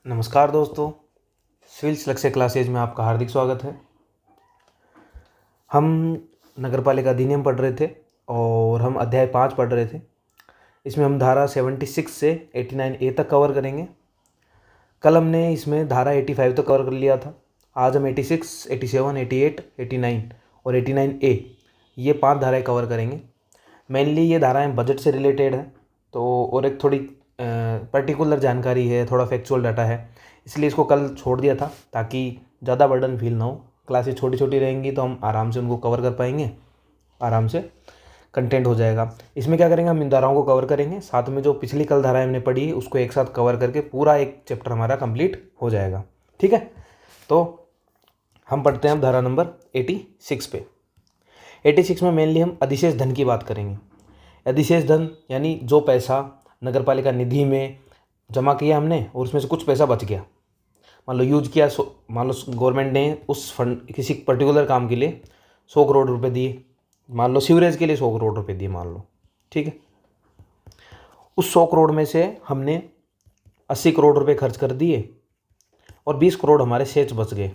नमस्कार दोस्तों, सिविल्स लक्ष्य क्लासेज में आपका हार्दिक स्वागत है। हम नगरपालिका अधिनियम पढ़ रहे थे और हम अध्याय 5 पढ़ रहे थे। इसमें हम धारा 76 से 89A तक कवर करेंगे। कल हमने इसमें धारा 85 तक कवर कर लिया था। आज हम 86, 87, 88, 89 और 89A ये 5 धाराएँ कवर करेंगे। मेनली ये धाराएँ बजट से रिलेटेड हैं, तो और एक थोड़ी पर्टिकुलर जानकारी है, थोड़ा फैक्चुअल डाटा है, इसलिए इसको कल छोड़ दिया था ताकि ज़्यादा बर्डन फील ना हो। क्लासेस छोटी छोटी रहेंगी तो हम आराम से उनको कवर कर पाएंगे, आराम से कंटेंट हो जाएगा। इसमें क्या करेंगे, हम इन धाराओं को कवर करेंगे, साथ में जो पिछली कल धाराएं हमने पढ़ी उसको एक साथ कवर करके पूरा एक चैप्टर हमारा कंप्लीट हो जाएगा। ठीक है, तो हम पढ़ते हैं अब धारा नंबर 86 पे। 86 में मेनली हम अधिशेष धन की बात करेंगे। अधिशेष धन यानी जो पैसा नगरपालिका निधि में जमा किया हमने और उसमें से कुछ पैसा बच गया, मान लो यूज किया, मान लो गवर्नमेंट ने उस फंड किसी पर्टिकुलर काम के लिए 100 करोड़ रुपए दिए, मान लो सीवरेज के लिए 100 करोड़ रुपए दिए मान लो, ठीक है। उस 100 करोड़ में से हमने 80 करोड़ रुपए खर्च कर दिए और 20 करोड़ हमारे शेष बच गए,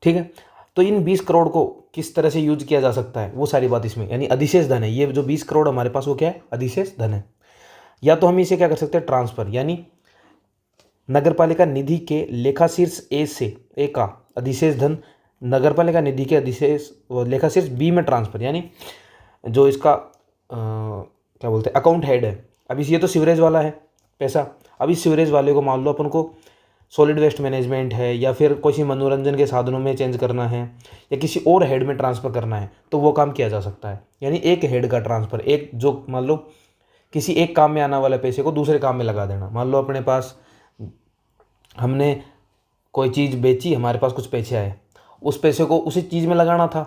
ठीक है। तो इन 20 करोड़ को किस तरह से यूज किया जा सकता है वो सारी बात इसमें, यानी अधिशेष धन है। ये जो 20 करोड़ हमारे पास वो क्या है, अधिशेष धन है। या तो हम इसे क्या कर सकते हैं, ट्रांसफर, यानी नगरपालिका निधि के लेखाशीर्ष ए से ए का अधिशेष धन नगरपालिका निधि के अधिशेष लेखाशीर्ष बी में ट्रांसफर, यानी जो इसका क्या बोलते हैं अकाउंट हेड है। अभी ये तो सीवरेज वाला है पैसा, अभी सीवरेज वाले को मान लो अपन को सॉलिड वेस्ट मैनेजमेंट है या फिर किसी मनोरंजन के साधनों में चेंज करना है या किसी और हेड में ट्रांसफ़र करना है, तो वो काम किया जा सकता है। यानी एक हेड का ट्रांसफ़र, एक जो मान लो किसी एक काम में आने वाले पैसे को दूसरे काम में लगा देना। मान लो अपने पास हमने कोई चीज़ बेची, हमारे पास कुछ पैसे आए, उस पैसे को उसी चीज़ में लगाना था,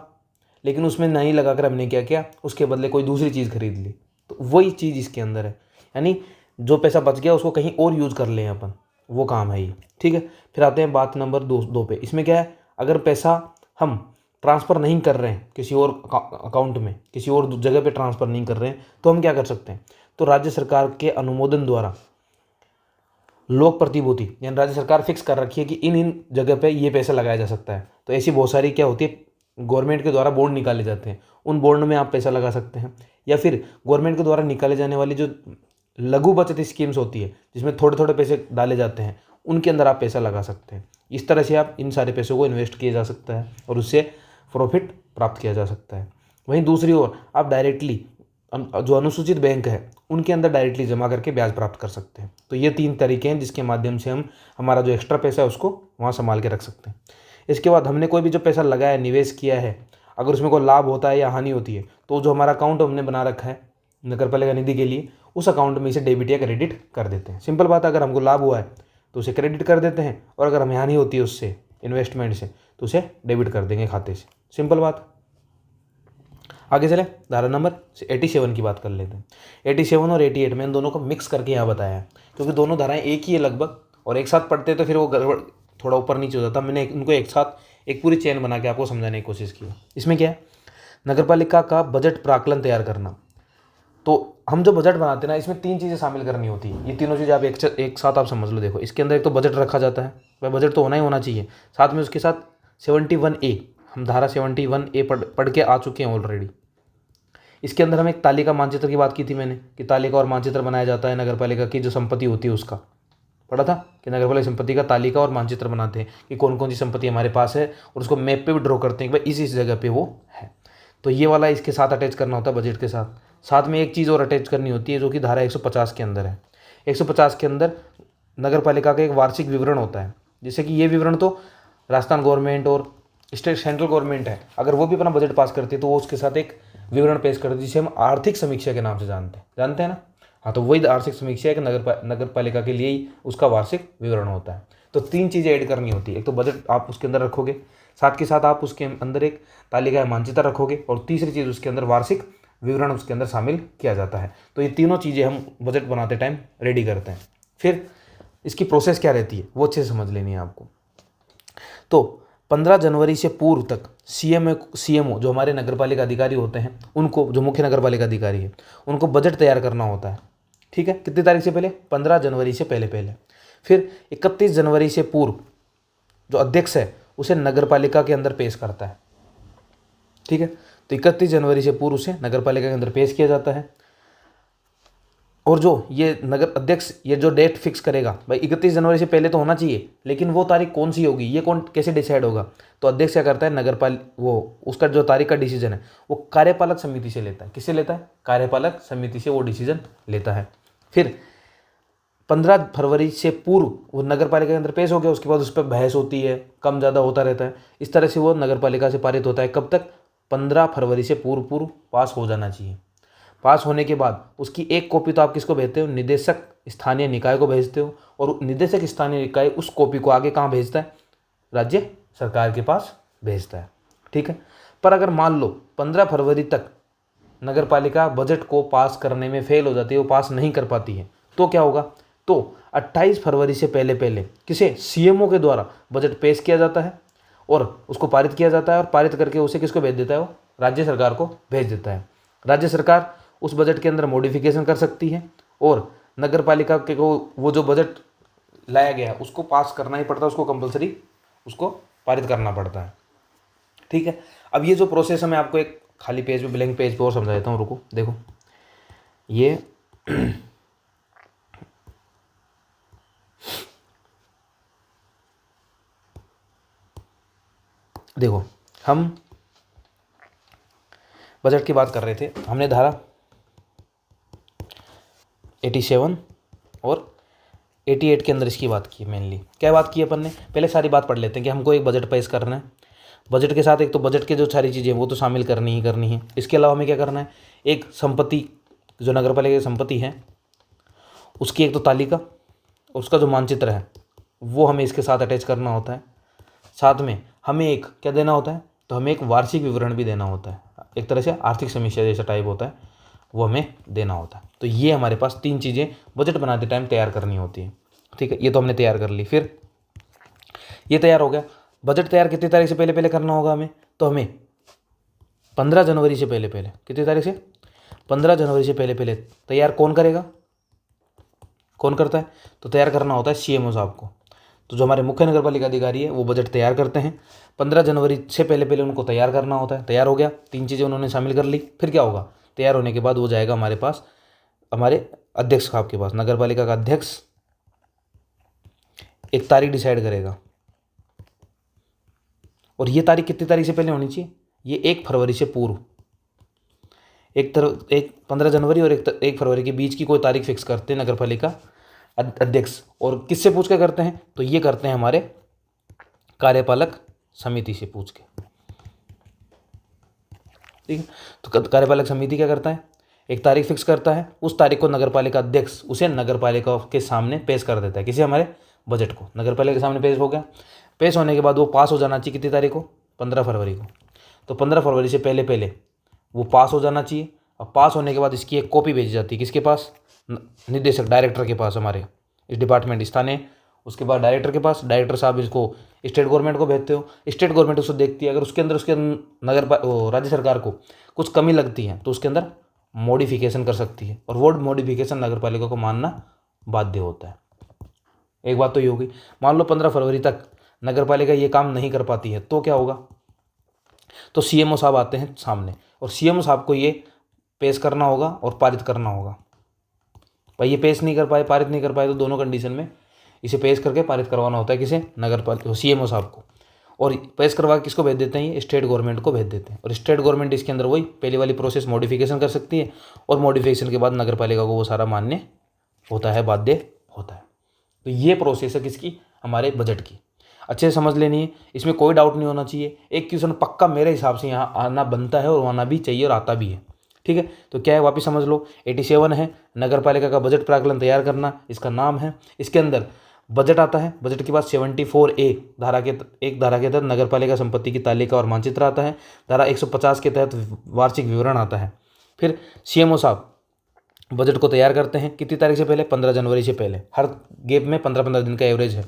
लेकिन उसमें नहीं लगाकर हमने क्या किया, उसके बदले कोई दूसरी चीज़ खरीद ली, तो वही चीज़ इसके अंदर है। यानी जो पैसा बच गया उसको कहीं और यूज़ कर लें अपन, वो काम है ये, ठीक है। फिर आते हैं बात नंबर 2 पे। इसमें क्या है, अगर पैसा हम ट्रांसफ़र नहीं कर रहे हैं किसी और अकाउंट में, किसी और जगह पे ट्रांसफ़र नहीं कर रहे हैं, तो हम क्या कर सकते हैं, तो राज्य सरकार के अनुमोदन द्वारा लोक प्रतिभूति, यानी राज्य सरकार फिक्स कर रखी है कि इन जगह पे ये पैसा लगाया जा सकता है। तो ऐसी बहुत सारी क्या होती है, गवर्नमेंट के द्वारा बॉन्ड निकाले जाते हैं, उन बॉन्ड में आप पैसा लगा सकते हैं। या फिर गवर्नमेंट के द्वारा निकाले जाने वाली जो लघु बचत स्कीम्स होती है, जिसमें थोड़े थोड़े पैसे डाले जाते हैं, उनके अंदर आप पैसा लगा सकते हैं। इस तरह से आप इन सारे पैसों को इन्वेस्ट किया जा सकता है और उससे प्रॉफिट प्राप्त किया जा सकता है। वहीं दूसरी ओर आप डायरेक्टली जो अनुसूचित बैंक है उनके अंदर डायरेक्टली जमा करके ब्याज प्राप्त कर सकते हैं। तो ये 3 तरीके हैं जिसके माध्यम से हम हमारा जो एक्स्ट्रा पैसा है उसको वहाँ संभाल के रख सकते हैं। इसके बाद हमने कोई भी जो पैसा लगाया, निवेश किया है, अगर उसमें कोई लाभ होता है या हानि होती है, तो जो हमारा अकाउंट हमने बना रखा है नगरपालिका निधि के लिए, उस अकाउंट में इसे डेबिट या क्रेडिट कर देते हैं। सिंपल बात है, अगर हमको लाभ हुआ है तो उसे क्रेडिट कर देते हैं, और अगर हमें हानि होती है उससे इन्वेस्टमेंट से तो उसे डेबिट कर देंगे खाते से। सिंपल बात। आगे चले, धारा नंबर 87 की बात कर लेते हैं। 87 और 88 में इन दोनों को मिक्स करके यहाँ बताया है, क्योंकि दोनों धाराएं एक ही है लगभग, और एक साथ पढ़ते तो फिर वो गड़बड़ थोड़ा ऊपर नीचे हो जाता। मैंने इनको एक साथ एक पूरी चेन बना के आपको समझाने की कोशिश की। इसमें क्या है, नगरपालिका का बजट प्राक्कलन तैयार करना। तो हम जो बजट बनाते हैं ना, इसमें 3 चीज़ें शामिल करनी होती है। ये तीनों चीज़ें आप एक साथ आप समझ लो। देखो, इसके अंदर एक तो बजट रखा जाता है, वह बजट तो होना ही होना चाहिए। साथ में उसके साथ 71A, हम धारा 71A पढ़ के आ चुके हैं ऑलरेडी। इसके अंदर हम एक तालिका मानचित्र की बात की थी मैंने, कि तालिका और मानचित्र बनाया जाता है नगरपालिका की जो संपत्ति होती है उसका। पढ़ा था कि नगरपालिका संपत्ति का तालिका और मानचित्र बनाते हैं कि कौन कौन सी संपत्ति हमारे पास है, और उसको मैप पे भी ड्रॉ करते हैं कि भाई इस जगह पे वो है। तो ये वाला इसके साथ अटैच करना होता है बजट के साथ। साथ में एक चीज़ और अटैच करनी होती है जो कि धारा 150 के अंदर है। 150 के अंदर नगरपालिका का एक वार्षिक विवरण होता है। जैसे कि ये विवरण तो राजस्थान गवर्नमेंट और स्टेट सेंट्रल गवर्नमेंट है, अगर वो भी अपना बजट पास करती है तो वो उसके साथ एक विवरण पेश करती है, जिसे हम आर्थिक समीक्षा के नाम से जानते हैं ना। हाँ, तो वही आर्थिक समीक्षा है कि नगरपालिका के लिए ही उसका वार्षिक विवरण होता है। तो 3 चीज़ें ऐड करनी होती है। एक तो बजट आप उसके अंदर रखोगे, साथ के साथ आप उसके अंदर एक तालिका या मानचित्र रखोगे, और तीसरी चीज़ उसके अंदर वार्षिक विवरण उसके अंदर शामिल किया जाता है। तो ये तीनों चीज़ें हम बजट बनाते टाइम रेडी करते हैं। फिर इसकी प्रोसेस क्या रहती है वो अच्छे से समझ लेनी है आपको। तो 15 जनवरी से पूर्व तक सीएमओ जो हमारे नगरपालिका अधिकारी होते हैं, उनको, जो मुख्य नगरपालिका अधिकारी है, उनको बजट तैयार करना होता है। ठीक है, कितनी तारीख से पहले, 15 जनवरी से पहले। फिर 31 जनवरी से पूर्व जो अध्यक्ष है उसे नगर पालिका के अंदर पेश करता है। ठीक है, तो 31 जनवरी से पूर्व उसे नगर पालिका के अंदर पेश किया जाता है। और जो ये नगर अध्यक्ष ये जो डेट फिक्स करेगा, भाई 31 जनवरी से पहले तो होना चाहिए, लेकिन वो तारीख कौन सी होगी, ये कौन कैसे डिसाइड होगा, तो अध्यक्ष क्या करता है, वो उसका जो तारीख का डिसीजन है वो कार्यपालक समिति से लेता है। किससे लेता है, कार्यपालक समिति से वो डिसीजन लेता है। फिर 15 फरवरी से पूर्व वो नगर पालिका के अंदर पेश हो गया, उसके बाद उस पर बहस होती है, कम ज़्यादा होता रहता है, इस तरह से वो नगर पालिका से पारित होता है। कब तक, 15 फरवरी से पूर्व पास हो जाना चाहिए। पास होने के बाद उसकी एक कॉपी तो आप किसको भेजते हो, निदेशक स्थानीय निकाय को भेजते हो, और निदेशक स्थानीय निकाय उस कॉपी को आगे कहाँ भेजता है, राज्य सरकार के पास भेजता है। ठीक है, पर अगर मान लो 15 फरवरी तक नगर पालिका बजट को पास करने में फेल हो जाती है, वो पास नहीं कर पाती है, तो क्या होगा, तो 28 फरवरी से पहले पहले किसे, सीएमओ के द्वारा बजट पेश किया जाता है और उसको पारित किया जाता है, और पारित करके उसे किसको भेज देता है, वो राज्य सरकार को भेज देता है। राज्य सरकार उस बजट के अंदर मॉडिफिकेशन कर सकती है, और नगर पालिका के को वो जो बजट लाया गया है उसको पास करना ही पड़ता है, उसको कंपलसरी उसको पारित करना पड़ता है। ठीक है, अब ये जो प्रोसेस है मैं आपको एक खाली पेज पे, ब्लैंक पेज पे और समझा देता हूँ, रुको देखो। ये देखो, हम बजट की बात कर रहे थे, हमने धारा 87 और 88 के अंदर इसकी बात की। मेनली क्या बात की अपन ने, पहले सारी बात पढ़ लेते हैं कि हमको एक बजट पेश करना है। बजट के साथ एक तो बजट के जो सारी चीज़ें वो तो शामिल करनी ही करनी है, इसके अलावा हमें क्या करना है, एक संपत्ति जो नगर पालिका की संपत्ति है उसकी एक तो तालिका, उसका जो मानचित्र है वो हमें इसके साथ अटैच करना होता है। साथ में हमें एक क्या देना होता है, तो हमें एक वार्षिक विवरण भी देना होता है, एक तरह से आर्थिक समीक्षा जैसा टाइप होता है, वो हमें देना होता है। तो ये हमारे पास 3 चीज़ें बजट बनाते टाइम तैयार करनी होती है। ठीक है, ये तो हमने तैयार कर ली। फिर ये तैयार हो गया, बजट तैयार कितनी तारीख से पहले पहले करना होगा हमें, तो हमें 15 जनवरी से पहले पहले, कितनी तारीख से, 15 जनवरी से पहले पहले तैयार कौन करेगा, कौन करता है, तो तैयार करना होता है सीएमओ साहब को। तो जो हमारे मुख्य नगर पालिका अधिकारी है वो बजट तैयार करते हैं, 15 जनवरी से पहले पहले उनको तैयार करना होता है। तैयार हो गया, 3 चीज़ें उन्होंने शामिल कर ली। फिर क्या होगा, तैयार होने के बाद वो जाएगा हमारे पास, हमारे अध्यक्ष साहब के पास। नगर पालिका का अध्यक्ष एक तारीख डिसाइड करेगा, और ये तारीख कितनी तारीख से पहले होनी चाहिए, ये 1 फरवरी से पूर्व, एक 15 जनवरी और 1 फरवरी के बीच की कोई तारीख फिक्स करते हैं नगर पालिका अध्यक्ष। और किससे पूछ के करते हैं, तो ये करते हैं हमारे कार्यपालक समिति से पूछ के। ठीक है, तो कार्यपालक समिति क्या करता है, एक तारीख फिक्स करता है, उस तारीख को नगर पालिका अध्यक्ष उसे नगर पालिका के सामने पेश कर देता है। किसी, हमारे बजट को नगर पालिका के सामने पेश हो गया। पेश होने के बाद वो पास हो जाना चाहिए कितनी तारीख को, 15 फरवरी को। तो 15 फरवरी से पहले पहले वो पास हो जाना चाहिए। और पास होने के बाद इसकी एक कॉपी भेजी जाती है किसके पास, निदेशक डायरेक्टर के पास, हमारे इस डिपार्टमेंट स्थानीय, उसके बाद डायरेक्टर के पास। डायरेक्टर साहब इसको स्टेट गवर्नमेंट को भेजते हो, स्टेट गवर्नमेंट उसको देखती है, अगर उसके अंदर राज्य सरकार को कुछ कमी लगती है तो उसके अंदर मॉडिफिकेशन कर सकती है, और वो मॉडिफिकेशन नगर पालिका को मानना बाध्य होता है। एक बात तो ये होगी, मान लो 15 फरवरी तक नगर पालिका ये काम नहीं कर पाती है, तो क्या होगा, तो सीएमओ साहब आते हैं सामने, और सीएमओ साहब को ये पेश करना होगा और पारित करना होगा। भाई ये पेश नहीं कर पाए, पारित नहीं कर पाए, तो दोनों कंडीशन में इसे पेश करके पारित करवाना होता है किसे, नगर पालिका सीएमओ साहब को। और पेश करवा के किसको भेज देते हैं, ये स्टेट गवर्नमेंट को भेज देते हैं। और स्टेट गवर्नमेंट इसके अंदर वही पहली वाली प्रोसेस मॉडिफिकेशन कर सकती है, और मॉडिफिकेशन के बाद नगर पालिका को वो सारा मान्य होता है, बाध्य होता है। तो ये प्रोसेस है किसकी, हमारे बजट की। अच्छे से समझ लेनी है, इसमें कोई डाउट नहीं होना चाहिए। एक क्वेश्चन पक्का मेरे हिसाब से यहाँ आना बनता है, और आना भी चाहिए, और आता भी है। ठीक है, तो क्या है वापस समझ लो, 87 है नगर पालिका का बजट प्राकलन तैयार करना, इसका नाम है। इसके अंदर बजट आता है, बजट के बाद 74A धारा के तहत नगर पालिका संपत्ति की तालिका और मानचित्र आता है। धारा 150 के तहत वार्षिक विवरण आता है। फिर सीएमओ साहब बजट को तैयार करते हैं कितनी तारीख से पहले, 15 जनवरी से पहले। हर गेप में 15-15 दिन का एवरेज है।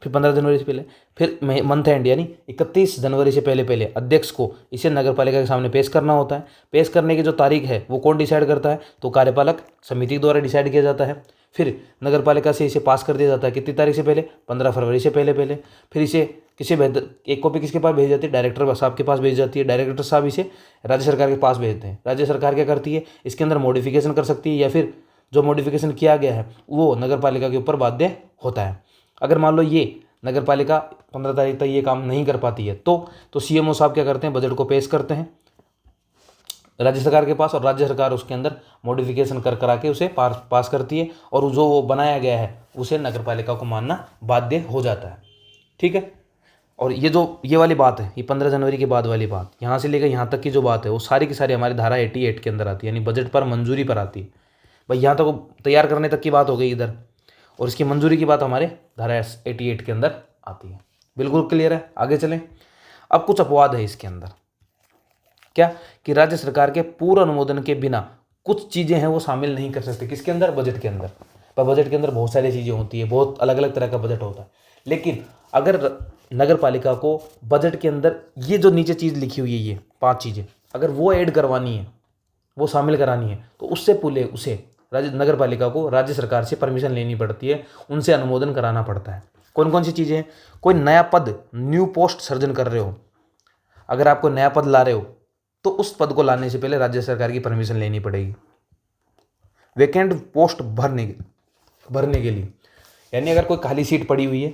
फिर 15 जनवरी से पहले, फिर मंथ एंड यानी 31 जनवरी से पहले पहले अध्यक्ष को इसे नगर पालिका के सामने पेश करना होता है। पेश करने की जो तारीख है वो कौन डिसाइड करता है, तो कार्यपालक समिति द्वारा डिसाइड किया जाता है। फिर नगर पालिका से इसे पास कर दिया जाता है कितनी तारीख से पहले, 15 फरवरी से पहले पहले। फिर इसे एक कॉपी किसके पास भेज जाती है, डायरेक्टर साहब के पास भेज जाती है। डायरेक्टर साहब इसे राज्य सरकार के पास भेजते हैं। राज्य सरकार क्या करती है, इसके अंदर मॉडिफिकेशन कर सकती है, या फिर जो मॉडिफिकेशन किया गया है वो नगर पालिका के ऊपर बाध्य होता है। अगर मान लो ये नगर पालिका 15 तारीख तक ये काम नहीं कर पाती है तो सीएमओ साहब क्या करते हैं, बजट को पेश करते हैं राज्य सरकार के पास, और राज्य सरकार उसके अंदर मॉडिफिकेशन करा के उसे पास करती है, और जो वो बनाया गया है उसे नगर पालिका को मानना बाध्य हो जाता है। ठीक है। और ये वाली बात है, ये 15 जनवरी के बाद वाली बात, यहाँ से लेकर यहाँ तक की जो बात है वो सारी की सारी हमारी धारा 88 के अंदर आती है, यानी बजट पर मंजूरी पर आती है। भाई यहाँ तक तैयार करने तक की बात हो गई इधर, और इसकी मंजूरी की बात हमारे धारा 88 के अंदर आती है। बिल्कुल क्लियर है। आगे चलें। अब कुछ अपवाद है इसके अंदर, क्या कि राज्य सरकार के पूर्व अनुमोदन के बिना कुछ चीज़ें हैं वो शामिल नहीं कर सकते। किसके अंदर, बजट के अंदर। पर बजट के अंदर बहुत सारी चीज़ें होती है, बहुत अलग अलग तरह का बजट होता है। लेकिन अगर नगर पालिका को बजट के अंदर ये जो नीचे चीज़ लिखी हुई है, ये 5 चीज़ें अगर वो ऐड करवानी है, वो शामिल करानी है, तो उससे पहले उसे नगर पालिका को राज्य सरकार से परमिशन लेनी पड़ती है, उनसे अनुमोदन कराना पड़ता है। कौन कौन सी चीज़ें हैं, कोई नया पद, न्यू पोस्ट सृजन कर रहे हो, अगर आप कोई नया पद ला रहे हो तो उस पद को लाने से पहले राज्य सरकार की परमिशन लेनी पड़ेगी। वैकेंट पोस्ट भरने के लिए, यानी अगर कोई खाली सीट पड़ी हुई है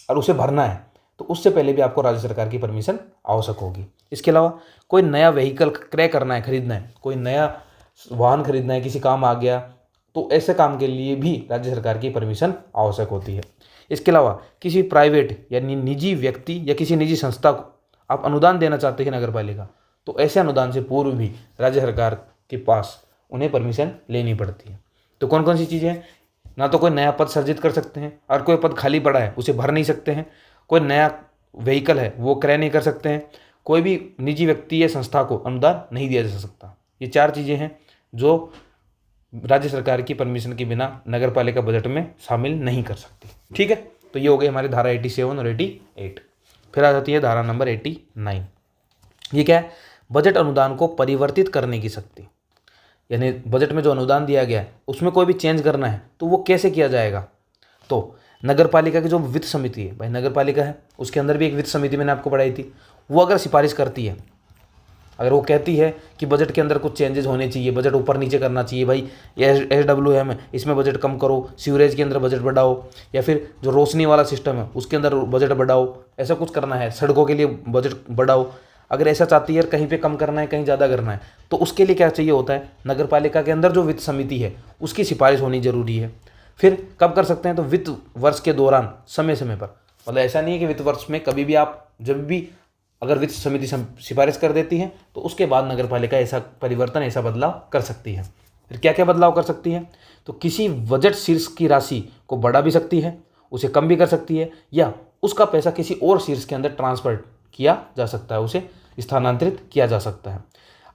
और उसे भरना है तो उससे पहले भी आपको राज्य सरकार की परमिशन आवश्यक होगी। इसके अलावा कोई नया व्हीकल क्रय करना है, खरीदना है, कोई नया वाहन खरीदना है, किसी काम आ गया, तो ऐसे काम के लिए भी राज्य सरकार की परमिशन आवश्यक होती है। इसके अलावा किसी प्राइवेट यानी निजी व्यक्ति या किसी निजी संस्था को आप अनुदान देना चाहते हैं नगर पालिका, तो ऐसे अनुदान से पूर्व भी राज्य सरकार के पास उन्हें परमिशन लेनी पड़ती है। तो कौन कौन सी चीज़ें हैं, ना तो कोई नया पद सृजित कर सकते हैं, और कोई पद खाली पड़ा है उसे भर नहीं सकते हैं, कोई नया व्हीकल है वो क्रय नहीं कर सकते हैं, कोई भी निजी व्यक्ति या संस्था को अनुदान नहीं दिया जा सकता। ये 4 चीज़ें हैं जो राज्य सरकार की परमिशन के बिना नगर पालिका बजट में शामिल नहीं कर सकती। ठीक है। तो ये हो गई हमारी धारा 87 और 88। फिर आ जाती है धारा नंबर 89। ये क्या है, बजट अनुदान को परिवर्तित करने की शक्ति। यानी बजट में जो अनुदान दिया गया है उसमें कोई भी चेंज करना है तो वो कैसे किया जाएगा। तो नगर पालिका की जो वित्त समिति है, भाई नगर पालिका है उसके अंदर भी एक वित्त समिति मैंने आपको पढ़ाई थी, वो अगर सिफारिश करती है, अगर वो कहती है कि बजट के अंदर कुछ चेंजेस होने चाहिए, बजट ऊपर नीचे करना चाहिए, भाई SWM है इसमें बजट कम करो, सीवरेज के अंदर बजट बढ़ाओ, या फिर जो रोशनी वाला सिस्टम है उसके अंदर बजट बढ़ाओ, ऐसा कुछ करना है, सड़कों के लिए बजट बढ़ाओ, अगर ऐसा चाहती है कहीं पे कम करना है कहीं ज़्यादा करना है, तो उसके लिए क्या चाहिए होता है, नगर पालिका के अंदर जो वित्त समिति है उसकी सिफारिश होनी जरूरी है। फिर कब कर सकते हैं, तो वित्त वर्ष के दौरान समय समय पर, मतलब ऐसा नहीं है कि वित्त वर्ष में कभी भी आप जब भी अगर वित्त समिति सिफारिश कर देती है तो उसके बाद नगर पालिका ऐसा परिवर्तन, ऐसा बदलाव कर सकती है। फिर क्या क्या बदलाव कर सकती है, तो किसी बजट शीर्ष की राशि को बढ़ा भी सकती है, उसे कम भी कर सकती है, या उसका पैसा किसी और शीर्ष के अंदर ट्रांसफर किया जा सकता है, उसे स्थानांतरित किया जा सकता है।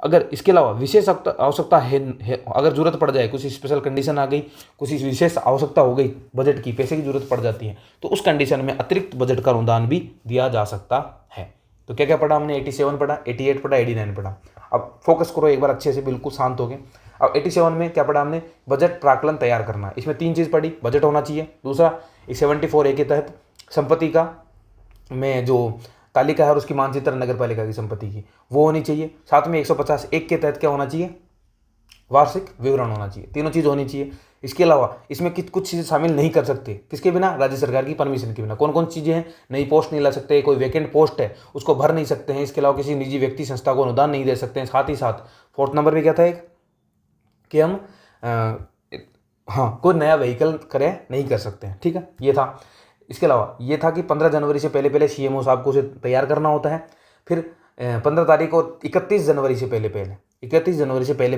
अगर इसके अलावा विशेष आवश्यकता है, अगर जरूरत पड़ जाए, कुछ स्पेशल कंडीशन आ गई, कुछ विशेष आवश्यकता हो गई, बजट की पैसे की जरूरत पड़ जाती है, तो उस कंडीशन में अतिरिक्त बजट का अनुदान भी दिया जा सकता है। तो क्या क्या पढ़ा हमने, 87 पढ़ा, 88 पढ़ा, 89 पढ़ा। अब फोकस करो एक बार अच्छे से, बिल्कुल शांत हो गए। अब 87 में क्या पढ़ा हमने, बजट प्राक्कलन तैयार करना। इसमें 3 चीज़ पढ़ी, बजट होना चाहिए, दूसरा 74A के तहत संपत्ति का में जो तालिका है और उसकी मानचित्र नगर पालिका की संपत्ति की वो होनी चाहिए, साथ में 150(1) के तहत क्या होना चाहिए, वार्षिक विवरण होना चाहिए। तीनों चीज़ होनी चाहिए। इसके अलावा इसमें कुछ चीज़ें शामिल नहीं कर सकते, किसके बिना, राज्य सरकार की परमिशन के बिना। कौन कौन चीज़ें हैं, नई पोस्ट नहीं ला सकते, कोई वैकेंट पोस्ट है उसको भर नहीं सकते हैं, इसके अलावा किसी निजी व्यक्ति संस्था को अनुदान नहीं दे सकते हैं। साथ ही साथ 4th नंबर पे क्या था एक, कि हम कोई नया व्हीकल क्रय नहीं कर सकते हैं। ठीक है, ये था। इसके अलावा ये था कि 15 जनवरी से पहले पहले सीएमओ साहब को उसे तैयार करना होता है। फिर 15 तारीख और 31 जनवरी से पहले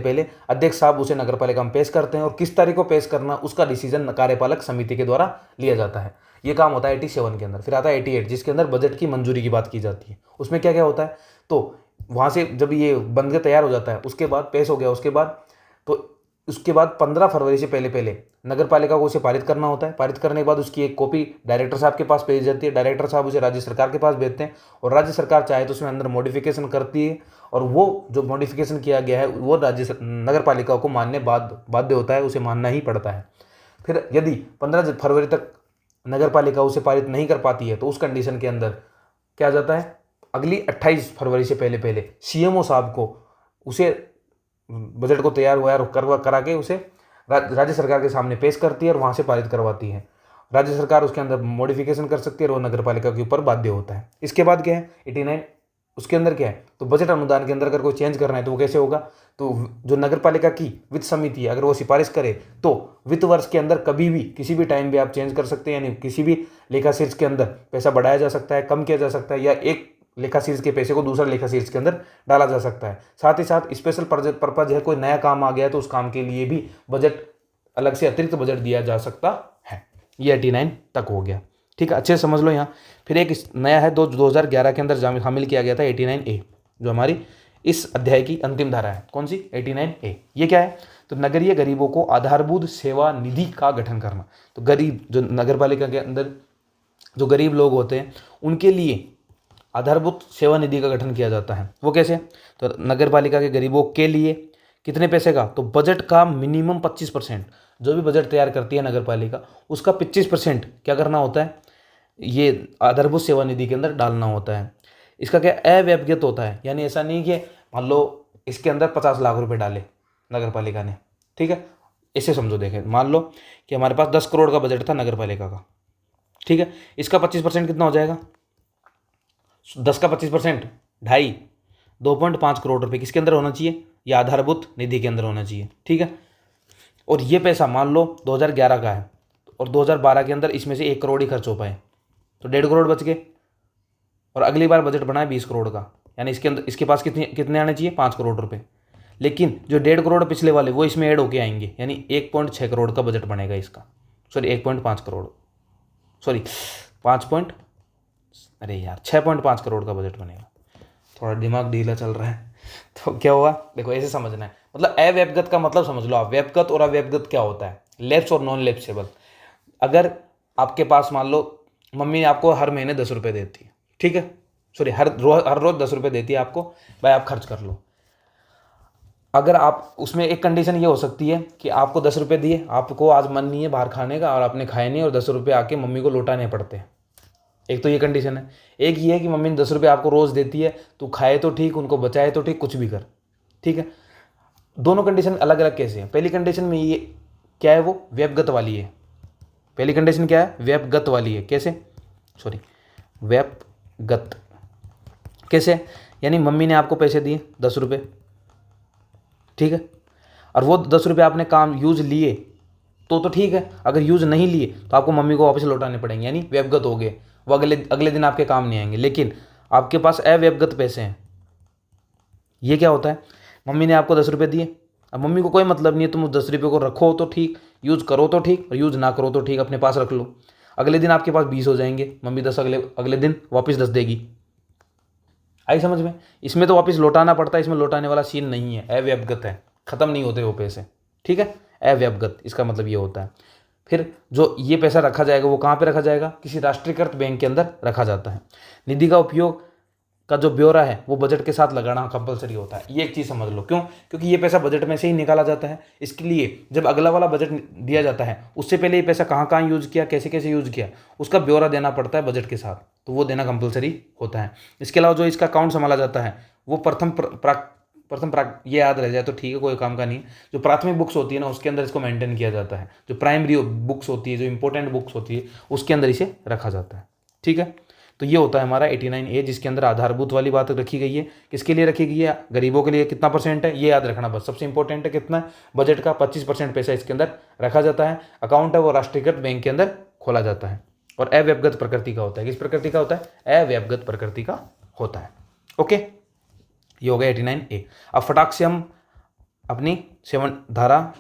पहले अध्यक्ष साहब उसे नगर पालिका में पेश करते हैं, और किस तारीख को पेश करना उसका डिसीजन कार्यपालक समिति के द्वारा लिया जाता है। ये काम होता है 87 के अंदर। फिर आता है 88 जिसके अंदर बजट की मंजूरी की बात की जाती है। उसमें क्या क्या होता है, तो वहाँ से जब ये बन के तैयार हो जाता है उसके बाद पेश हो गया, उसके बाद तो उसके बाद 15 फरवरी से पहले पहले नगर पालिका को उसे पारित करना होता है। पारित करने के बाद उसकी एक कॉपी डायरेक्टर साहब के पास भेज जाती है। डायरेक्टर साहब उसे राज्य सरकार के पास भेजते हैं और राज्य सरकार चाहे तो उसमें अंदर मॉडिफिकेशन करती है और वो जो मॉडिफिकेशन किया गया है वो नगर पालिका को मानने बाध्य होता है, उसे मानना ही पड़ता है। फिर यदि 15 फरवरी तक नगर पालिका उसे पारित नहीं कर पाती है तो उस कंडीशन के अंदर क्या जाता है, अगली 28 फरवरी से पहले पहले सीएमओ साहब को उसे बजट को तैयार हुआ करा के उसे राज्य सरकार के सामने पेश करती है और वहाँ से पारित करवाती है। राज्य सरकार उसके अंदर मॉडिफिकेशन कर सकती है और वो नगर पालिका के ऊपर बाध्य होता है। इसके बाद क्या है 89 उसके अंदर क्या है, तो बजट अनुदान के अंदर अगर कोई चेंज करना है तो वो कैसे होगा, तो जो नगर पालिका की वित्त समिति है अगर वो सिफारिश करे तो वित्त वर्ष के अंदर कभी भी किसी भी टाइम भी आप चेंज कर सकते हैं, यानी किसी भी लेखा शीर्ष के अंदर पैसा बढ़ाया जा सकता है, कम किया जा सकता है, या एक लेखा शीर्ष के पैसे को दूसरा लेखा शीर्ष के अंदर डाला जा सकता है। साथ ही साथ स्पेशल पर्पज है, कोई नया काम आ गया है तो उस काम के लिए भी बजट अलग से अतिरिक्त बजट दिया जा सकता है। ये 89 तक हो गया, ठीक है, अच्छे से समझ लो। यहाँ फिर एक नया है 2011 के अंदर शामिल किया गया था 89A, जो हमारी इस अध्याय की अंतिम धारा है। कौन सी? 89A। ये क्या है, तो नगरीय गरीबों को आधारभूत सेवा निधि का गठन करना। तो गरीब जो नगर पालिका के अंदर जो गरीब लोग होते हैं उनके लिए आधारभूत सेवा निधि का गठन किया जाता है। वो कैसे? तो नगर पालिका के गरीबों के लिए कितने पैसे का, तो बजट का मिनिमम 25%, जो भी बजट तैयार करती है नगर पालिका उसका 25% क्या करना होता है, ये आधारभूत सेवा निधि के अंदर डालना होता है। इसका क्या अव्यक्तिगत होता है, यानी ऐसा नहीं कि मान लो इसके अंदर 50 लाख रुपए डाले नगर पालिका ने, ठीक है, इसे समझो। देखें, मान लो कि हमारे पास 10 करोड़ का बजट था नगर पालिका का, ठीक है, इसका 25% कितना हो जाएगा, 10 का 25% 2.5 2.5 करोड़ रुपए किसके अंदर होना चाहिए, यह आधारभूत निधि के अंदर होना चाहिए, ठीक है। और ये पैसा मान लो 2011 का है और 2012 के अंदर इसमें से 1 करोड़ ही खर्च हो पाए तो 1.5 करोड़ बच गए, और अगली बार बजट बना है 20 करोड़ का, यानी इसके अंदर इसके पास कितने आने चाहिए, 5 करोड़ रुपए। लेकिन जो 1.5 करोड़ पिछले वाले वो इसमें ऐड होके आएंगे, यानी 1.6 करोड़ का बजट बनेगा इसका, सॉरी 1.5 करोड़, सॉरी 6.5 करोड़ का बजट बनेगा। थोड़ा दिमाग ढीला चल रहा है तो क्या हुआ, देखो ऐसे समझना है, मतलब अव्यक्तिगत का मतलब समझ लो आप। व्यक्तिगत और अव्यक्तिगत क्या होता है, लैप्स और नॉन लैप्सेबल। अगर आपके पास मान लो मम्मी आपको हर महीने 10 रुपये देती है, ठीक है, सॉरी हर रोज 10 रुपये देती है आपको, भाई आप खर्च कर लो। अगर आप उसमें एक कंडीशन ये हो सकती है कि आपको 10 रुपये दिए, आपको आज मन नहीं है बाहर खाने का और आपने खाए नहीं और 10 रुपये आके मम्मी को लौटाने पड़ते हैं, एक तो ये कंडीशन है। एक ये है कि मम्मी ने 10 रुपये आपको रोज़ देती है, तू खाए तो ठीक, उनको बचाए तो ठीक, कुछ भी कर, ठीक है। दोनों कंडीशन अलग अलग कैसे हैं? पहली कंडीशन में ये क्या है, वो व्यक्तिगत वाली है। पहली कंडीशन क्या है, व्यक्तिगत वाली है। कैसे? सॉरी व्यक्तिगत कैसे, यानी मम्मी ने आपको पैसे दिए 10 रुपये, ठीक है, और वो 10 रुपये आपने काम यूज लिए तो ठीक है, अगर यूज नहीं लिए तो आपको मम्मी को वापस लौटाने पड़ेंगे, यानी व्यक्तिगत हो गए, वो अगले दिन आपके काम नहीं आएंगे। लेकिन आपके पास अव्यक्तिगत पैसे हैं, ये क्या होता है, मम्मी ने आपको 10 रुपये दिए, अब मम्मी को कोई मतलब नहीं है, तुम उस 10 रुपये को रखो तो ठीक, यूज़ करो तो ठीक, और यूज़ ना करो तो ठीक, अपने पास रख लो। अगले दिन आपके पास 20 हो जाएंगे, मम्मी 10 अगले दिन वापस 10 देगी। आई समझ में? इसमें तो वापस लौटाना पड़ता है, इसमें लौटाने वाला सीन नहीं है, अव्यक्तिगत है, ख़त्म नहीं होते वो पैसे, ठीक है, अव्यक्तिगत, इसका मतलब ये होता है। फिर जो ये पैसा रखा जाएगा वो कहाँ पे रखा जाएगा, किसी राष्ट्रीयकृत बैंक के अंदर रखा जाता है। निधि का उपयोग का जो ब्यौरा है वो बजट के साथ लगाना कंपलसरी होता है, ये एक चीज़ समझ लो। क्यों? क्योंकि ये पैसा बजट में से ही निकाला जाता है। इसके लिए जब अगला वाला बजट दिया जाता है उससे पहले ये पैसा कहाँ कहाँ यूज़ किया, कैसे कैसे यूज़ किया, उसका ब्यौरा देना पड़ता है बजट के साथ, तो वो देना कंपलसरी होता है। इसके अलावा जो इसका अकाउंट संभाला जाता है वो ये याद रह जाए तो ठीक है, कोई काम का नहीं है। जो प्राथमिक बुक्स होती है ना उसके अंदर इसको मेंटेन किया जाता है, जो प्राइमरी बुक्स होती है, जो इंपॉर्टेंट बुक्स होती है उसके अंदर इसे रखा जाता है, ठीक है। तो ये होता है हमारा 89A, जिसके अंदर आधारभूत वाली बात रखी गई है। किसके लिए रखी गई है? गरीबों के लिए। कितना % है ये याद रखना, बस सबसे इंपॉर्टेंट है कितना, बजट का 25% पैसा इसके अंदर रखा जाता है। अकाउंट है वो राष्ट्रीयकृत बैंक के अंदर खोला जाता है और अव्यक्तिगत प्रकृति का होता है। किस प्रकृति का होता है? अव्यक्तिगत प्रकृति का होता है। ओके, ये हो गया 89A। अब फटाक से हम अपनी धारा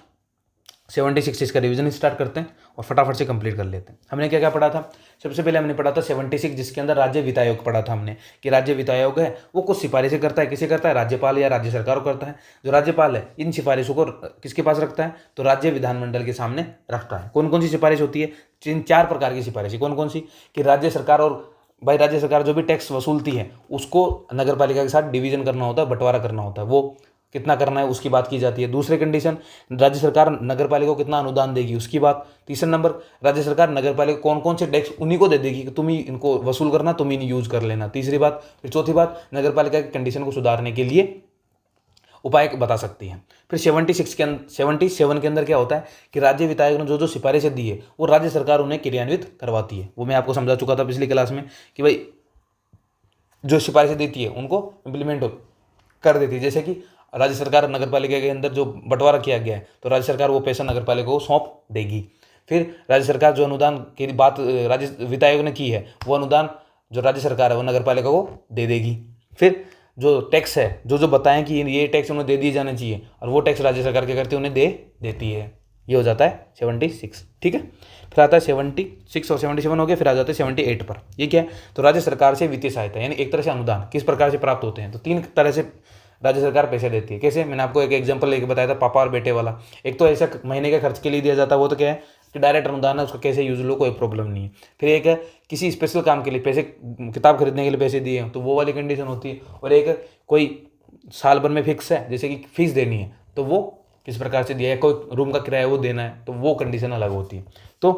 76 इसका रिवीजन स्टार्ट करते हैं और फटाफट से कंप्लीट कर लेते हैं। हमने क्या क्या पढ़ा था? सबसे पहले हमने पढ़ा था 76, जिसके अंदर राज्य वित्त आयोग पढ़ा था हमने कि राज्य वित्त आयोग है वो कुछ सिफारिशें करता है। किसे करता है? राज्यपाल या राज्य सरकार को करता है। जो राज्यपाल है इन सिफारिशों को किसके पास रखता है? तो राज्य विधानमंडल के सामने रखता है। कौन कौन सी सिफारिश होती है? 4 प्रकार की सिफारिश। कौन कौन सी? कि राज्य सरकार और भाई राज्य सरकार जो भी टैक्स वसूलती है उसको नगर पालिका के साथ डिवीजन करना होता है, बंटवारा करना होता है, वो कितना करना है उसकी बात की जाती है। दूसरे कंडीशन, राज्य सरकार नगर पालिका को कितना अनुदान देगी उसकी बात। तीसरा नंबर, राज्य सरकार नगर पालिका कौन कौन से टैक्स उन्हीं को दे देगी कि तुम ही इनको वसूल करना, तुम ही यूज कर लेना। तीसरी बात। फिर चौथी बात, नगर पालिका की कंडीशन को सुधारने के लिए उपाय बता सकती है। फिर 77 के अंदर क्या होता है कि राज्य वित्त आयोग ने जो जो सिफारिशें दी है वो राज्य सरकार उन्हें क्रियान्वित करवाती है। वो मैं आपको समझा चुका था पिछली क्लास में कि भाई जो सिफारिशें देती है उनको इम्प्लीमेंट कर देती है। जैसे कि राज्य सरकार नगर पालिका के अंदर जो बंटवारा किया गया है तो राज्य सरकार वो पैसा नगर पालिका को सौंप देगी। फिर राज्य सरकार जो अनुदान की बात राज्य वित्त आयोग ने की है वो अनुदान जो राज्य सरकार है वो नगर पालिका को दे देगी। फिर जो टैक्स है जो जो बताएं कि ये टैक्स उन्हें दे दिए जाने चाहिए और वो टैक्स राज्य सरकार क्या करती है? उन्हें दे देती है। ये हो जाता है 76। ठीक है। फिर आता है 76 और 77 हो गया। फिर आ जाते हैं 78 पर। ये क्या है? तो राज्य सरकार से वित्तीय सहायता यानी एक तरह से अनुदान किस प्रकार से प्राप्त होते हैं? तो 3 तरह से राज्य सरकार पैसे देती है। कैसे? मैंने आपको एक एग्जांपल लेके बताया था, पापा और बेटे वाला। एक तो ऐसा महीने के खर्च के लिए दिया जाता है, वो तो क्या है कि डायरेक्ट अनुदान है, उसका कैसे यूज लो कोई प्रॉब्लम नहीं है। फिर एक है किसी स्पेशल काम के लिए पैसे, किताब खरीदने के लिए पैसे दिए तो वो वाली कंडीशन होती है। और एक कोई साल भर में फिक्स है जैसे कि फीस देनी है तो वो किस प्रकार से दिया है, कोई रूम का किराया वो देना है तो वो कंडीशन अलग होती है। तो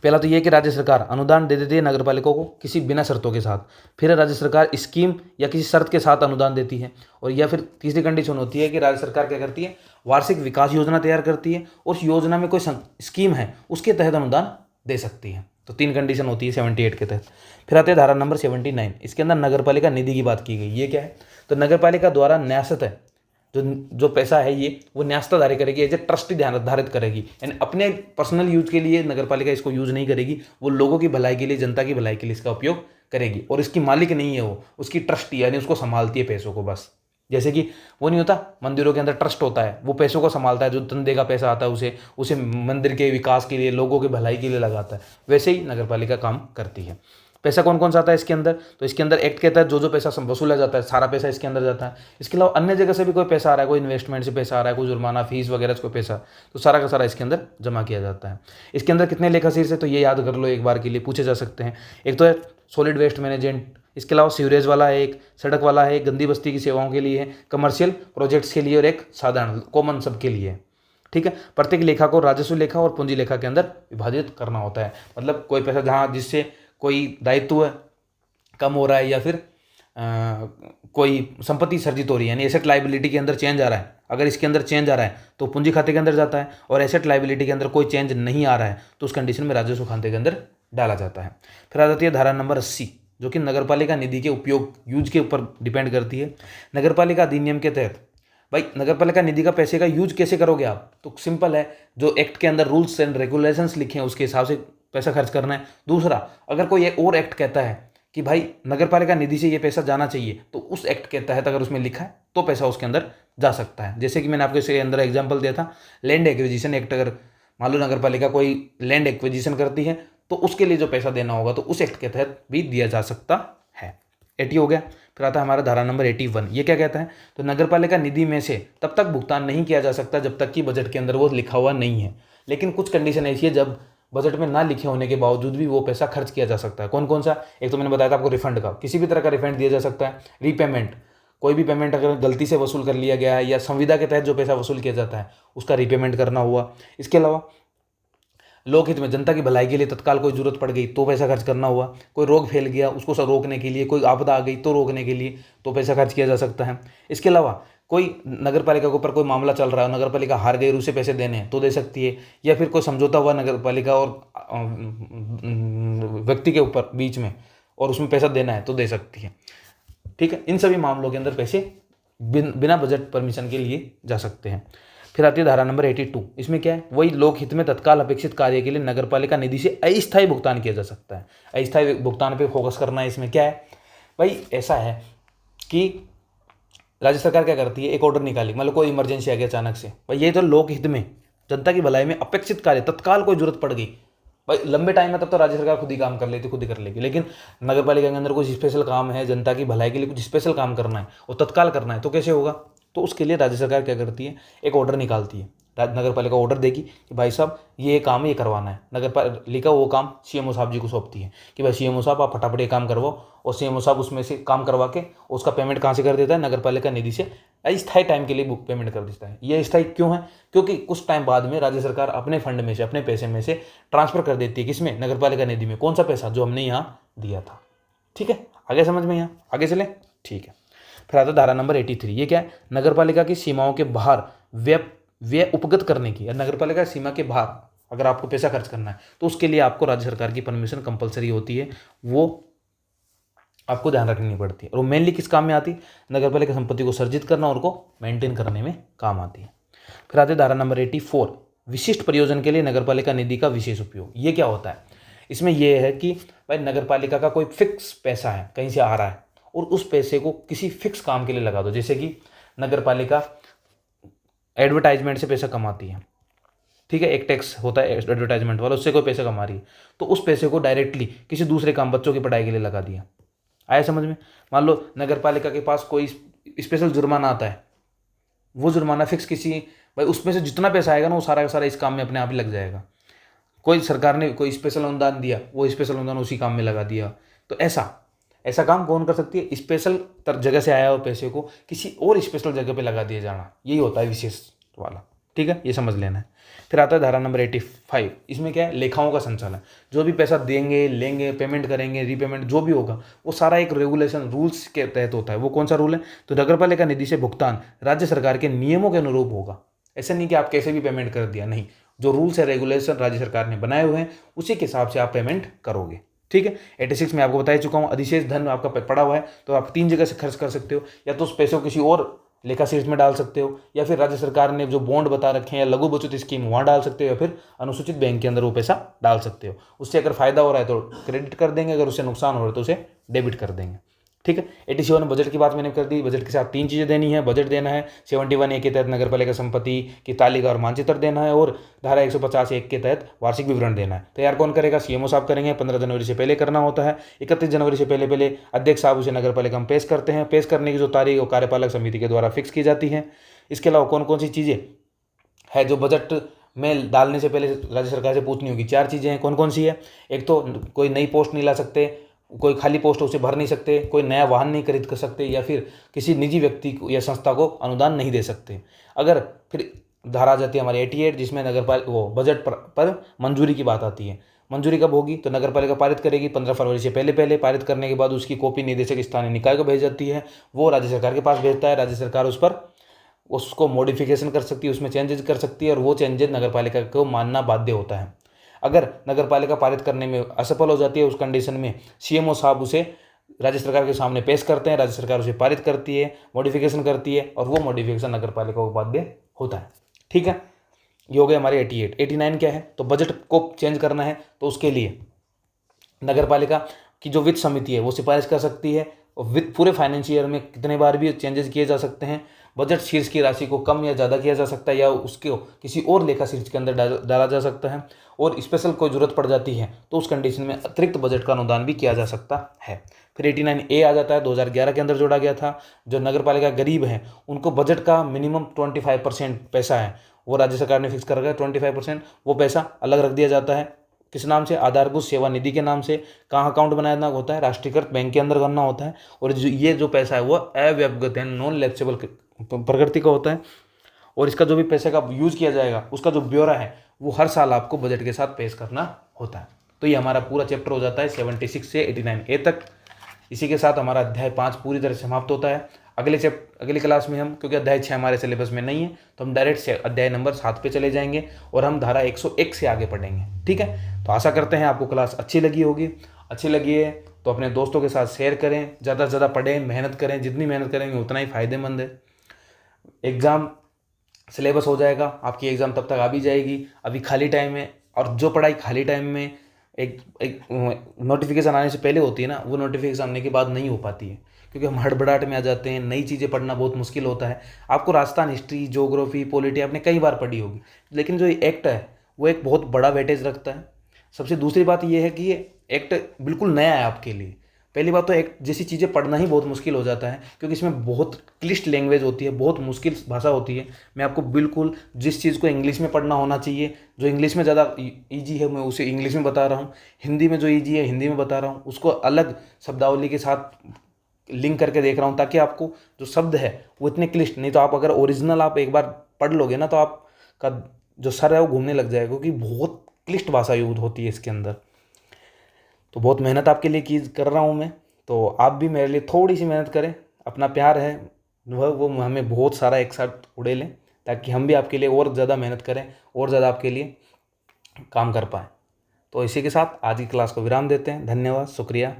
पहला तो ये कि राज्य सरकार अनुदान दे देती है नगर पालिकाओं को किसी बिना शर्तों के साथ। फिर राज्य सरकार स्कीम या किसी शर्त के साथ अनुदान देती है। और या फिर तीसरी कंडीशन होती है कि राज्य सरकार क्या करती है? वार्षिक विकास योजना तैयार करती है, उस योजना में कोई स्कीम है उसके तहत अनुदान दे सकती है। तो 3 कंडीशन होती है 78 के तहत। फिर आते हैं धारा नंबर 79। इसके अंदर नगर पालिका निधि की बात की गई। ये क्या है? तो नगर पालिका द्वारा न्यासत है जो पैसा है ये वो न्यासताधारी करेगी, एज ए ट्रस्टी धारित करेगी। यानी अपने पर्सनल यूज के लिए नगर पालिका इसको यूज नहीं करेगी, वो लोगों की भलाई के लिए, जनता की भलाई के लिए इसका उपयोग करेगी। और इसकी मालिक नहीं है वो, उसकी ट्रस्टी यानी उसको संभालती है पैसों को बस। जैसे कि वो नहीं होता मंदिरों के अंदर ट्रस्ट होता है, वो पैसों को संभालता है, जो धंधे का पैसा आता है उसे मंदिर के विकास के लिए, लोगों की भलाई के लिए लगाता है। वैसे ही नगर पालिका काम करती है। पैसा कौन कौन सा आता है इसके अंदर? तो इसके अंदर एक्ट के तहत जो जो पैसा वसूला जाता है सारा पैसा इसके अंदर जाता है। इसके अलावा अन्य जगह से भी कोई पैसा आ रहा है, कोई इन्वेस्टमेंट से पैसा आ रहा है, कोई जुर्माना फीस वगैरह से कोई पैसा, तो सारा का सारा इसके अंदर जमा किया जाता है। इसके अंदर कितने लेखा शीर्ष है तो ये याद कर लो, एक बार के लिए पूछे जा सकते हैं। एक तो है सॉलिड वेस्ट मैनेजमेंट, इसके अलावा सीवरेज वाला है, एक सड़क वाला है, गंदी बस्ती की सेवाओं के लिए है, कमर्शियल प्रोजेक्ट्स के लिए और एक साधारण कॉमन सबके लिए है। ठीक है। प्रत्येक लेखा को राजस्व लेखा और पूंजी लेखा के अंदर विभाजित करना होता है। मतलब कोई पैसा जहाँ जिससे कोई दायित्व कम हो रहा है या फिर कोई संपत्ति सर्जित हो रही है यानी एसेट लाइबिलिटी के अंदर चेंज आ रहा है, अगर इसके अंदर चेंज आ रहा है तो पूंजी खाते के अंदर जाता है, और एसेट लाइबिलिटी के अंदर कोई चेंज नहीं आ रहा है तो उस कंडीशन में राजस्व खाते के अंदर डाला जाता है। फिर आ जाती है धारा नंबर 80 जो कि नगरपालिका निधि के उपयोग यूज के ऊपर डिपेंड करती है। नगरपालिका अधिनियम के तहत भाई नगरपालिका निधि का पैसे का यूज कैसे करोगे आप? तो सिंपल है, जो एक्ट के अंदर रूल्स एंड रेगुलेशंस लिखे हैं उसके हिसाब से पैसा खर्च करना है। दूसरा, अगर कोई और एक्ट कहता है कि भाई नगरपालिका निधि से ये पैसा जाना चाहिए तो उस एक्ट के तहत अगर उसमें लिखा है तो पैसा उसके अंदर जा सकता है। जैसे कि मैंने आपको इसके अंदर एग्जांपल दिया था, लैंड एक्विजिशन एक्ट। अगर मान लो नगरपालिका कोई लैंड एक्विजिशन करती है तो उसके लिए जो पैसा देना होगा तो उस एक्ट के तहत भी दिया जा सकता है। 80 हो गया। फिर आता है हमारा धारा नंबर 81। ये क्या कहता है? तो नगरपालिका निधि में से तब तक भुगतान नहीं किया जा सकता जब तक कि बजट के अंदर वो लिखा हुआ नहीं है। लेकिन कुछ कंडीशन ऐसी है जब बजट में ना लिखे होने के बावजूद भी वो पैसा खर्च किया जा सकता है। कौन कौन सा? एक तो मैंने बताया था आपको रिफंड का, किसी भी तरह का रिफंड दिया जा सकता है। रीपेमेंट, कोई भी पेमेंट अगर गलती से वसूल कर लिया गया है या संविदा के तहत जो पैसा वसूल किया जाता है उसका रीपेमेंट करना हुआ। इसके अलावा लोकहित में जनता की भलाई के लिए तत्काल कोई जरूरत पड़ गई तो पैसा खर्च करना हुआ। कोई रोग फैल गया उसको रोकने के लिए, कोई आपदा आ गई तो रोकने के लिए तो पैसा खर्च किया जा सकता है। इसके अलावा कोई नगरपालिका के ऊपर कोई मामला चल रहा है, नगरपालिका हार गई और उसे पैसे देने हैं तो दे सकती है। या फिर कोई समझौता हुआ नगरपालिका और व्यक्ति के ऊपर बीच में और उसमें पैसा देना है तो दे सकती है। ठीक है। इन सभी मामलों के अंदर पैसे बिना बजट परमिशन के लिए जा सकते हैं। फिर आती है धारा नंबर 82। इसमें क्या है? वही लोकहित में तत्काल अपेक्षित कार्य के लिए नगरपालिका निधि से अस्थायी भुगतान किया जा सकता है। अस्थायी भुगतान पे फोकस करना है। इसमें क्या है भाई? ऐसा है कि राज्य सरकार क्या करती है, एक ऑर्डर निकाली, मतलब कोई इमरजेंसी आ गया अचानक से, भाई ये तो लोकहित में जनता की भलाई में अपेक्षित कार्य तत्काल कोई जरूरत पड़ गई, भाई लंबे टाइम में, तब तो राज्य सरकार खुद ही काम कर लेती, खुद ही कर लेगी। लेकिन नगर पालिका के अंदर कुछ स्पेशल काम है, जनता की भलाई के लिए कुछ स्पेशल काम करना है और तत्काल करना है, तो कैसे होगा? तो उसके लिए राज्य सरकार क्या करती है, एक ऑर्डर निकालती है। नगर पालिका ऑर्डर देगी कि भाई साहब ये काम है, ये करवाना है। नगर पालिका वो काम सीएमओ साहब जी को सौंपती है कि भाई सीएमओ साहब आप फटाफट ये काम करवाओ, और सीएमओ साहब उसमें से काम करवा के उसका पेमेंट कहाँ से कर देता है? नगर पालिका निधि से अस्थायी टाइम के लिए बुक पेमेंट कर देता है। ये अस्थायी क्यों है? क्योंकि कुछ टाइम बाद में राज्य सरकार अपने फंड में से, अपने पैसे में से ट्रांसफर कर देती है, किसमें? नगर पालिका निधि में। कौन सा पैसा? जो हमने यहाँ दिया था। ठीक है, आगे समझ में, यहाँ आगे चले, ठीक है। फिर आता है धारा नंबर 83। ये क्या है? नगर पालिका की सीमाओं के बाहर व्यय उपगत करने की। नगर पालिका सीमा के बाहर अगर आपको पैसा खर्च करना है तो उसके लिए आपको राज्य सरकार की परमिशन कंपलसरी होती है, वो आपको ध्यान रखनी पड़ती है। और वो मेनली किस काम में आती है? नगर पालिका संपत्ति को सर्जित करना और उनको मेंटेन करने में काम आती है। फिर आते धारा नंबर 84, विशिष्ट प्रयोजन के लिए नगर पालिका निधि का विशेष उपयोग। ये क्या होता है? इसमें यह है कि भाई नगर पालिका का कोई फिक्स पैसा है, कहीं से आ रहा है, और उस पैसे को किसी फिक्स काम के लिए लगा दो। जैसे कि नगर पालिका एडवर्टाइजमेंट से पैसा कमाती है, ठीक है, एक टैक्स होता है एडवर्टाइजमेंट वाला, उससे कोई पैसा कमा रही है, तो उस पैसे को डायरेक्टली किसी दूसरे काम, बच्चों की पढ़ाई के लिए लगा दिया। आया समझ में? मान लो नगर पालिका के पास कोई स्पेशल जुर्माना आता है, वो जुर्माना फिक्स किसी, भाई उसमें से जितना पैसा आएगा ना वो सारा का सारा इस काम में अपने आप ही लग जाएगा। कोई सरकार ने कोई स्पेशल अनुदान दिया, वो स्पेशल अनुदान उसी काम में लगा दिया। तो ऐसा काम कौन कर सकती है? स्पेशल जगह से आया हुआ पैसे को किसी और स्पेशल जगह पे लगा दिया जाना, यही होता है विशेष वाला। ठीक है, ये समझ लेना है। फिर आता है धारा नंबर 85। इसमें क्या है? लेखाओं का संचालन। जो भी पैसा देंगे, लेंगे, पेमेंट करेंगे, रीपेमेंट जो भी होगा, वो सारा एक रेगुलेशन, रूल्स के तहत होता है। वो कौन सा रूल है? तो नगर पालिका निधि से भुगतान राज्य सरकार के नियमों के अनुरूप होगा। ऐसा नहीं कि आप कैसे भी पेमेंट कर दिया, नहीं, जो रूल्स है, रेगुलेशन राज्य सरकार ने बनाए हुए हैं, उसी के हिसाब से आप पेमेंट करोगे। ठीक है, 86 में आपको बता चुका हूँ, अधिशेष धन आपका पड़ा हुआ है तो आप 3 जगह से खर्च कर सकते हो, या तो उस पैसे को किसी और लेखा शीर्ष में डाल सकते हो, या फिर राज्य सरकार ने जो बॉन्ड बता रखे हैं या लघु बचत स्कीम वहाँ डाल सकते हो, या फिर अनुसूचित बैंक के अंदर वो पैसा डाल सकते हो। उससे अगर फायदा हो रहा है तो क्रेडिट कर देंगे, अगर उससे नुकसान हो रहा है तो उसे डेबिट कर देंगे। ठीक है, 87 बजट की बात मैंने कर दी। बजट के साथ 3 चीज़ें देनी है। बजट देना है, 71A के तहत नगर पालिका संपत्ति की तालिका और मानचित्र देना है, और धारा 150(1) के तहत वार्षिक विवरण देना है। तैयार कौन करेगा? सीएमओ साहब करेंगे। 15 जनवरी से पहले करना होता है। 31 जनवरी से पहले पहले अध्यक्ष साहब उसे नगर पालिका में पेश करते हैं। पेश करने की जो तारीख वो कार्यपालक समिति के द्वारा फिक्स की जाती है। इसके अलावा कौन कौन सी चीज़ें है जो बजट में डालने से पहले राज्य सरकार से पूछनी होगी? 4 चीज़ें हैं। कौन कौन सी है? एक तो कोई नई पोस्ट नहीं ला सकते, कोई खाली पोस्ट उसे भर नहीं सकते, कोई नया वाहन नहीं खरीद कर सकते, या फिर किसी निजी व्यक्ति को या संस्था को अनुदान नहीं दे सकते। अगर फिर धारा आ जाती है हमारी 88, जिसमें नगर पालिका वो बजट पर मंजूरी की बात आती है। मंजूरी कब होगी? तो नगर पालिका पारित करेगी 15 फरवरी से पहले पहले। पारित करने के बाद उसकी कॉपी निदेशक स्थानीय निकाय को भेज जाती है, वो राज्य सरकार के पास भेजता है। राज्य सरकार उस पर उसको मॉडिफिकेशन कर सकती है, उसमें चेंजेस कर सकती है, और वो चेंजेस नगर पालिका को मानना बाध्य होता है। अगर नगर पालिका पारित करने में असफल हो जाती है, उस कंडीशन में सीएमओ साहब उसे राज्य सरकार के सामने पेश करते हैं। राज्य सरकार उसे पारित करती है, मॉडिफिकेशन करती है, और वो मॉडिफिकेशन नगर पालिका को बाध्य होता है। ठीक है, ये हो गए हमारे 88। 89 क्या है? तो बजट को चेंज करना है, तो उसके लिए नगर पालिका की जो वित्त समिति है वो सिफारिश कर सकती है, और वित्त पूरे फाइनेंशियल ईयर में कितने बार भी चेंजेस किए जा सकते हैं। बजट शीर्ष की राशि को कम या ज़्यादा किया जा सकता है, या उसको किसी और लेखा शीर्ष के अंदर डाला जा सकता है, और स्पेशल कोई जरूरत पड़ जाती है तो उस कंडीशन में अतिरिक्त बजट का अनुदान भी किया जा सकता है। फिर 89A आ जाता है, 2011 के अंदर जोड़ा गया था। जो नगर पालिका गरीब हैं उनको बजट का मिनिमम 25% पैसा है वो राज्य सरकार ने फिक्स कर रखा है। 25% वो पैसा अलग रख दिया जाता है, किस नाम से? आधारभूत सेवा निधि के नाम से। कहाँ अकाउंट बनाना होता है? राष्ट्रीयकृत बैंक के अंदर करना होता है। और ये जो पैसा है वो अव्यवगत है, नॉन लैप्सेबल प्रकृति का होता है, और इसका जो भी पैसे का यूज किया जाएगा उसका जो ब्यौरा है वो हर साल आपको बजट के साथ पेश करना होता है। तो ये हमारा पूरा चैप्टर हो जाता है 76 से 89A तक। इसी के साथ हमारा अध्याय 5 पूरी तरह से समाप्त होता है। अगली क्लास में हम, क्योंकि अध्याय 6 हमारे सिलेबस में नहीं है, तो हम डायरेक्ट अध्याय नंबर 7 पे चले जाएंगे और हम धारा 101 से आगे पढ़ेंगे। ठीक है, तो आशा करते हैं आपको क्लास अच्छी लगी होगी। अच्छी लगी है तो अपने दोस्तों के साथ शेयर करें, ज़्यादा से ज़्यादा पढ़ें, मेहनत करें। जितनी मेहनत करेंगे उतना ही फायदेमंद है। एग्ज़ाम सिलेबस हो जाएगा, आपकी एग्ज़ाम तब तक आ भी जाएगी। अभी खाली टाइम है, और जो पढ़ाई खाली टाइम में एक एक नोटिफिकेशन आने से पहले होती है ना, वो नोटिफिकेशन आने के बाद नहीं हो पाती है, क्योंकि हम हड़बड़ाहट में आ जाते हैं, नई चीज़ें पढ़ना बहुत मुश्किल होता है। आपको राजस्थान हिस्ट्री, ज्योग्राफी, पॉलिटी आपने कई बार पढ़ी होगी, लेकिन जो ये एक्ट है वो एक बहुत बड़ा वेटेज रखता है। सबसे दूसरी बात ये है कि ये एक्ट बिल्कुल नया है आपके लिए। पहली बात तो एक्ट जैसी चीज़ें पढ़ना ही बहुत मुश्किल हो जाता है, क्योंकि इसमें बहुत क्लिष्ट लैंग्वेज होती है, बहुत मुश्किल भाषा होती है। मैं आपको बिल्कुल जिस चीज़ को इंग्लिश में पढ़ना होना चाहिए, जो इंग्लिश में ज़्यादा ईजी है, मैं उसे इंग्लिश में बता रहा हूँ। हिंदी में जो ईजी है हिंदी में बता रहा हूँ, उसको अलग शब्दावली के साथ लिंक करके देख रहा हूँ, ताकि आपको जो शब्द है वो इतने क्लिष्ट नहीं, तो आप अगर ओरिजिनल आप एक बार पढ़ लोगे ना, तो आपका जो सर है वो घूमने लग जाएगा, क्योंकि बहुत क्लिष्ट भाषा यूज होती है इसके अंदर। तो बहुत मेहनत आपके लिए की कर रहा हूँ मैं, तो आप भी मेरे लिए थोड़ी सी मेहनत करें। अपना प्यार है वह वो हमें बहुत सारा एक साथ उड़े लें, ताकि हम भी आपके लिए और ज़्यादा मेहनत करें, और ज़्यादा आपके लिए काम कर पाएँ। तो इसी के साथ आज की क्लास को विराम देते हैं। धन्यवाद, शुक्रिया।